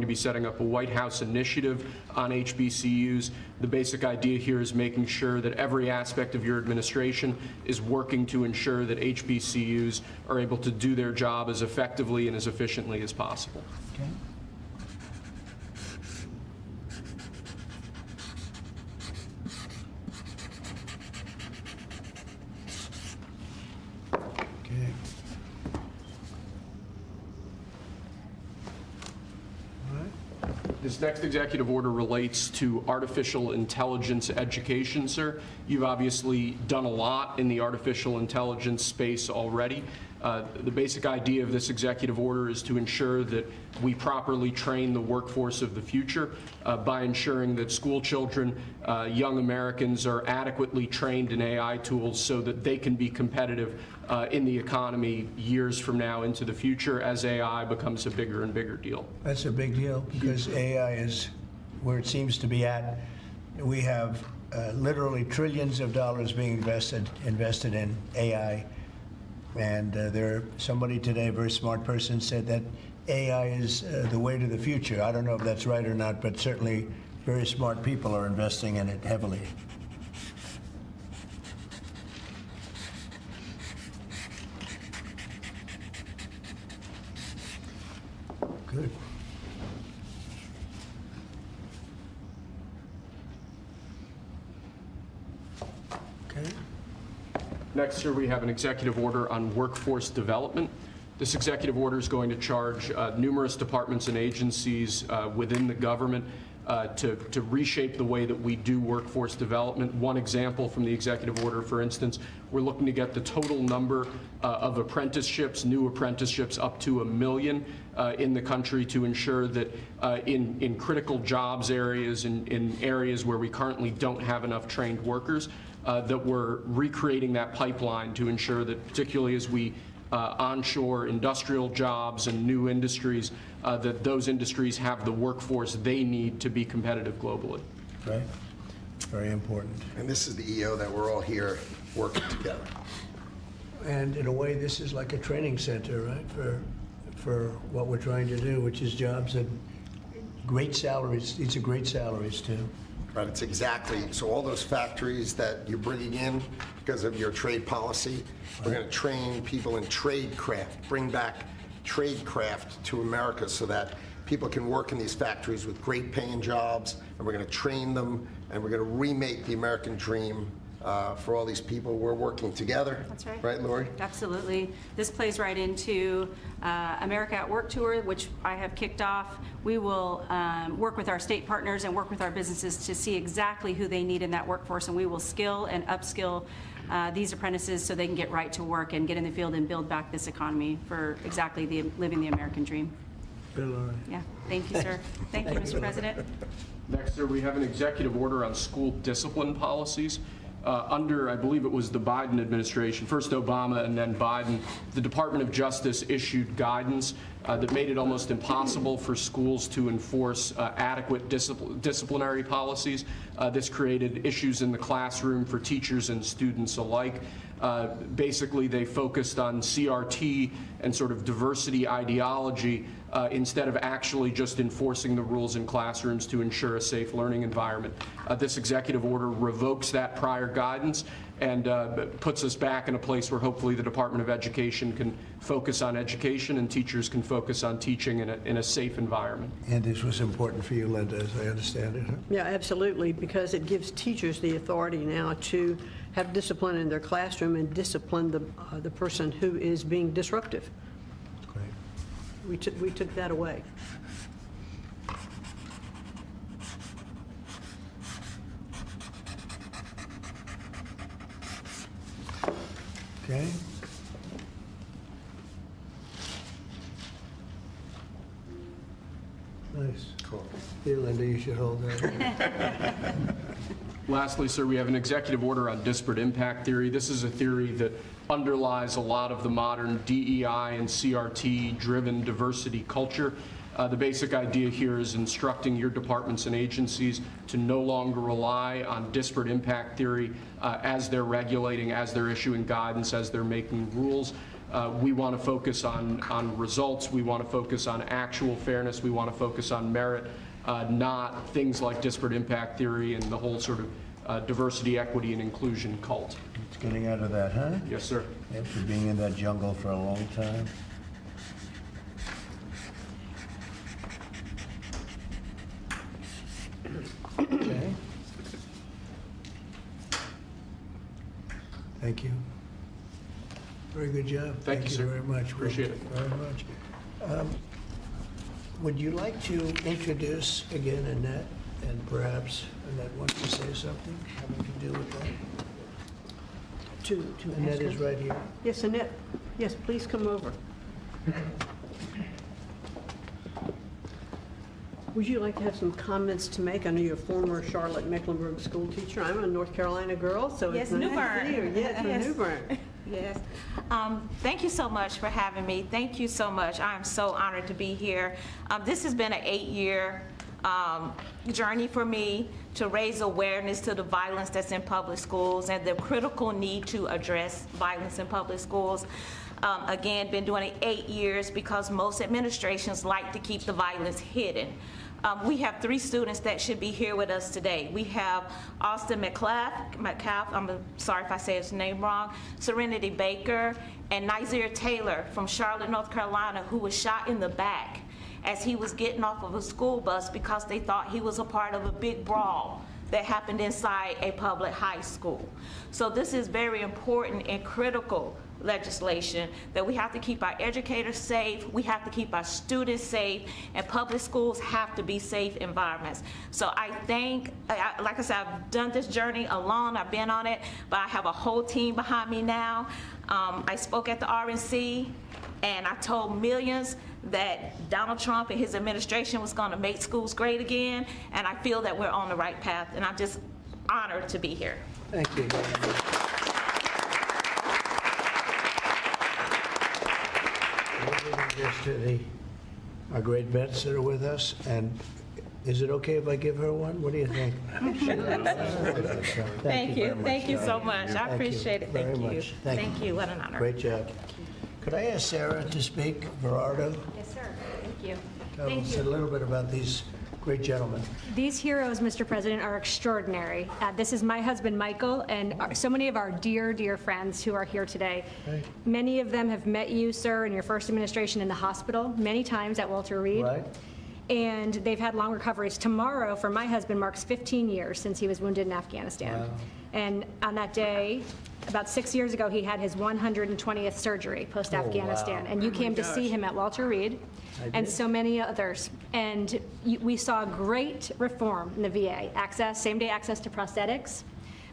to be setting up a White House initiative on HBCUs. The basic idea here is making sure that every aspect of your administration is working to ensure that HBCUs are able to do their job as effectively and as efficiently as possible. Okay. This next executive order relates to artificial intelligence education, sir. You've obviously done a lot in the artificial intelligence space already. The basic idea of this executive order is to ensure that we properly train the workforce of the future by ensuring that school children, young Americans are adequately trained in AI tools so that they can be competitive in the economy years from now into the future as AI becomes a bigger and bigger deal. That's a big deal because AI is where it seems to be at. We have literally trillions of dollars being invested in AI. And somebody today, a very smart person, said that AI is the way to the future. I don't know if that's right or not, but certainly very smart people are investing in it heavily. Good. Okay. Next, sir, we have an executive order on workforce development. This executive order is going to charge numerous departments and agencies within the government to reshape the way that we do workforce development. One example from the executive order, for instance, we're looking to get the total number of apprenticeships, new apprenticeships, up to 1 million in the country to ensure that in critical jobs areas, in areas where we currently don't have enough trained workers, that we're recreating that pipeline to ensure that, particularly as we onshore industrial jobs and new industries, that those industries have the workforce they need to be competitive globally. Right. Very important. And this is the EO that we're all here working together. And in a way, this is like a training center, right, for what we're trying to do, which is jobs at great salaries. These are great salaries, too. Right, it's exactly, so all those factories that you're bringing in because of your trade policy, we're going to train people in trade craft, bring back trade craft to America so that people can work in these factories with great paying jobs, and we're going to train them, and we're going to remake the American dream for all these people. We're working together. That's right. Right, Lori? Absolutely. This plays right into America at Work Tour, which I have kicked off. We will work with our state partners and work with our businesses to see exactly who they need in that workforce, and we will skill and upskill these apprentices so they can get right to work and get in the field and build back this economy for exactly living the American dream. Bill, Lori. Yeah. Thank you, sir. Thank you, Mr. President. Next, sir, we have an executive order on school discipline policies. Under, I believe it was the Biden administration, first Obama and then Biden, the Department of Justice issued guidance that made it almost impossible for schools to enforce adequate disciplinary policies. This created issues in the classroom for teachers and students alike. Basically, they focused on CRT and sort of diversity ideology instead of actually just enforcing the rules in classrooms to ensure a safe learning environment. This executive order revokes that prior guidance and puts us back in a place where hopefully the Department of Education can focus on education and teachers can focus on teaching in a safe environment. And this was important for you, Linda, as I understand it. Huh? Yeah, absolutely, because it gives teachers the authority now to have discipline in their classroom and discipline the person who is being disruptive. Great. We took that away. Okay. Nice. Cool. Here, Linda, you should hold that. Lastly, sir, we have an executive order on disparate impact theory. This is a theory that underlies a lot of the modern DEI and CRT-driven diversity culture. The basic idea here is instructing your departments and agencies to no longer rely on disparate impact theory as they're regulating, as they're issuing guidance, as they're making rules. We want to focus on results. We want to focus on actual fairness. We want to focus on merit, not things like disparate impact theory and the whole sort of diversity, equity, and inclusion cult. It's getting out of that, huh? Yes, sir. After being in that jungle for a long time. Okay. Thank you. Very good job. Thank you, sir. Very much. Appreciate it. Very much. Would you like to introduce again Annette, and perhaps Annette wants to say something having to do with that? To Annette ask is her- right here. Yes, Annette, yes, please come over. Would you like to have some comments to make? I know you're a former Charlotte Mecklenburg school teacher. I'm a North Carolina girl, so Yes, it's nice New to Bern. see you. Yes, from Yes. New Bern. Yes. Thank you so much for having me. Thank you so much. I am so honored to be here. This has been an 8-year journey for me to raise awareness to the violence that's in public schools and the critical need to address violence in public schools. Again, been doing it 8 years because most administrations like to keep the violence hidden. We have 3 students that should be here with us today. We have Austin McCalf, I'm sorry if I say his name wrong, Serenity Baker, and Nizir Taylor from Charlotte, North Carolina, who was shot in the back as he was getting off of a school bus because they thought he was a part of a big brawl that happened inside a public high school. So this is very important and critical legislation that we have to keep our educators safe, we have to keep our students safe, and public schools have to be safe environments. So I think, like I said, I've done this journey alone, I've been on it, but I have a whole team behind me now. I spoke at the RNC, and I told millions that Donald Trump and his administration was going to make schools great again, and I feel that we're on the right path, and I'm just honored to be here. Thank you. We're giving this to our great vets that are with us, and is it okay if I give her one? What do you think? Thank you. very much, Thank you so darling. much. I Thank you appreciate it. very Thank you. much. Thank you. What an honor. Great job. Could I ask Sarah to speak, Gerardo? Yes, sir. Thank you. Tell us a little bit about these great gentlemen. These heroes, Mr. President, are extraordinary. This is my husband, Michael, and so many of our dear, dear friends who are here today. Right. Many of them have met you, sir, in your first administration in the hospital, many times at Walter Reed. Right. And they've had long recoveries. Tomorrow, for my husband, marks 15 years since he was wounded in Afghanistan. Wow. And on that day, about 6 years ago, he had his 120th surgery post-Afghanistan. Oh, wow. And you came to see him at Walter Reed, and so many others. And we saw great reform in the VA, access, same-day access to prosthetics,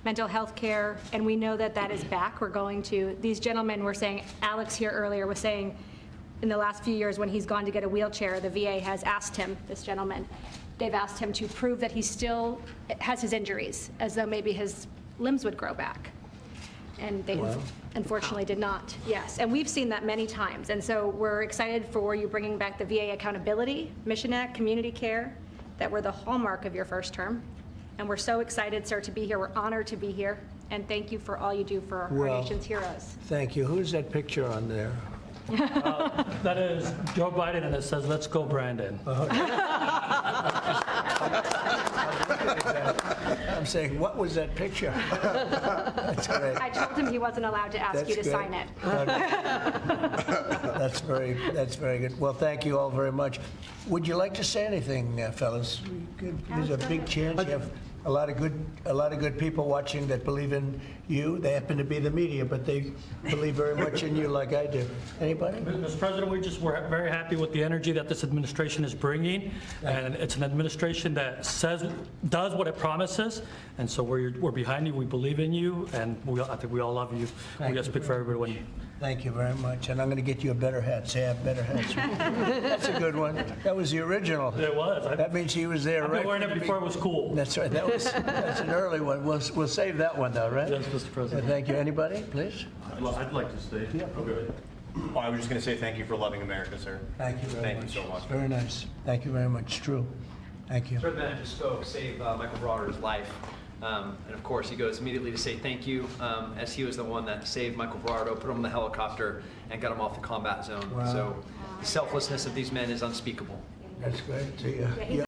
mental health care, and we know that that is back. We're going to, these gentlemen were saying, Alex here earlier was saying, in the last few years when he's gone to get a wheelchair, the VA has asked him, this gentleman, they've asked him to prove that he still has his injuries, as though maybe his limbs would grow back. And they unfortunately did not. Yes, and we've seen that many times. And so we're excited for you bringing back the VA accountability, Mission Act, community care, that were the hallmark of your first term. And we're so excited, sir, to be here. We're honored to be here. And thank you for all you do for our Well, nation's heroes. Thank you. Who's that picture on there? That is Joe Biden, and it says, "Let's go, Brandon." I'm saying, what was that picture? That's great. I told him he wasn't allowed to ask you to That's sign good. it. That's very good. Well, thank you all very much. Would you like to say anything, fellas? There's a big chance you have a lot of good people watching that believe in you. They happen to be the media, but they believe very much in you like I do. Anybody? Mr. President, we're very happy with the energy that this administration is bringing, and it's an administration that does what it promises, and so we're behind you. We believe in you, and I think we all love you. We got to speak for everyone. Thank you very much. And I'm going to get you a better hat. Say I have better hats. That's a good one. That was the original. It was. That means he was there I've right been wearing from it the before it was cool. That's right. That's an early one. We'll save that one though, right? Yes, Mr. President. Thank you. Anybody, please? I'd like to stay. Okay. Oh, I was just going to say thank you for loving America, sir. Thank you very much. Thank you so much. Very nice. Thank you very much. True. Thank you. Fred Bennett just spoke, saved Michael Broder's life. And of course, he goes immediately to say thank you, as he was the one that saved Michael Berardo, put him in the helicopter, and got him off the combat zone. Wow. So the selflessness of these men is unspeakable. That's great. See ya. Yeah, he's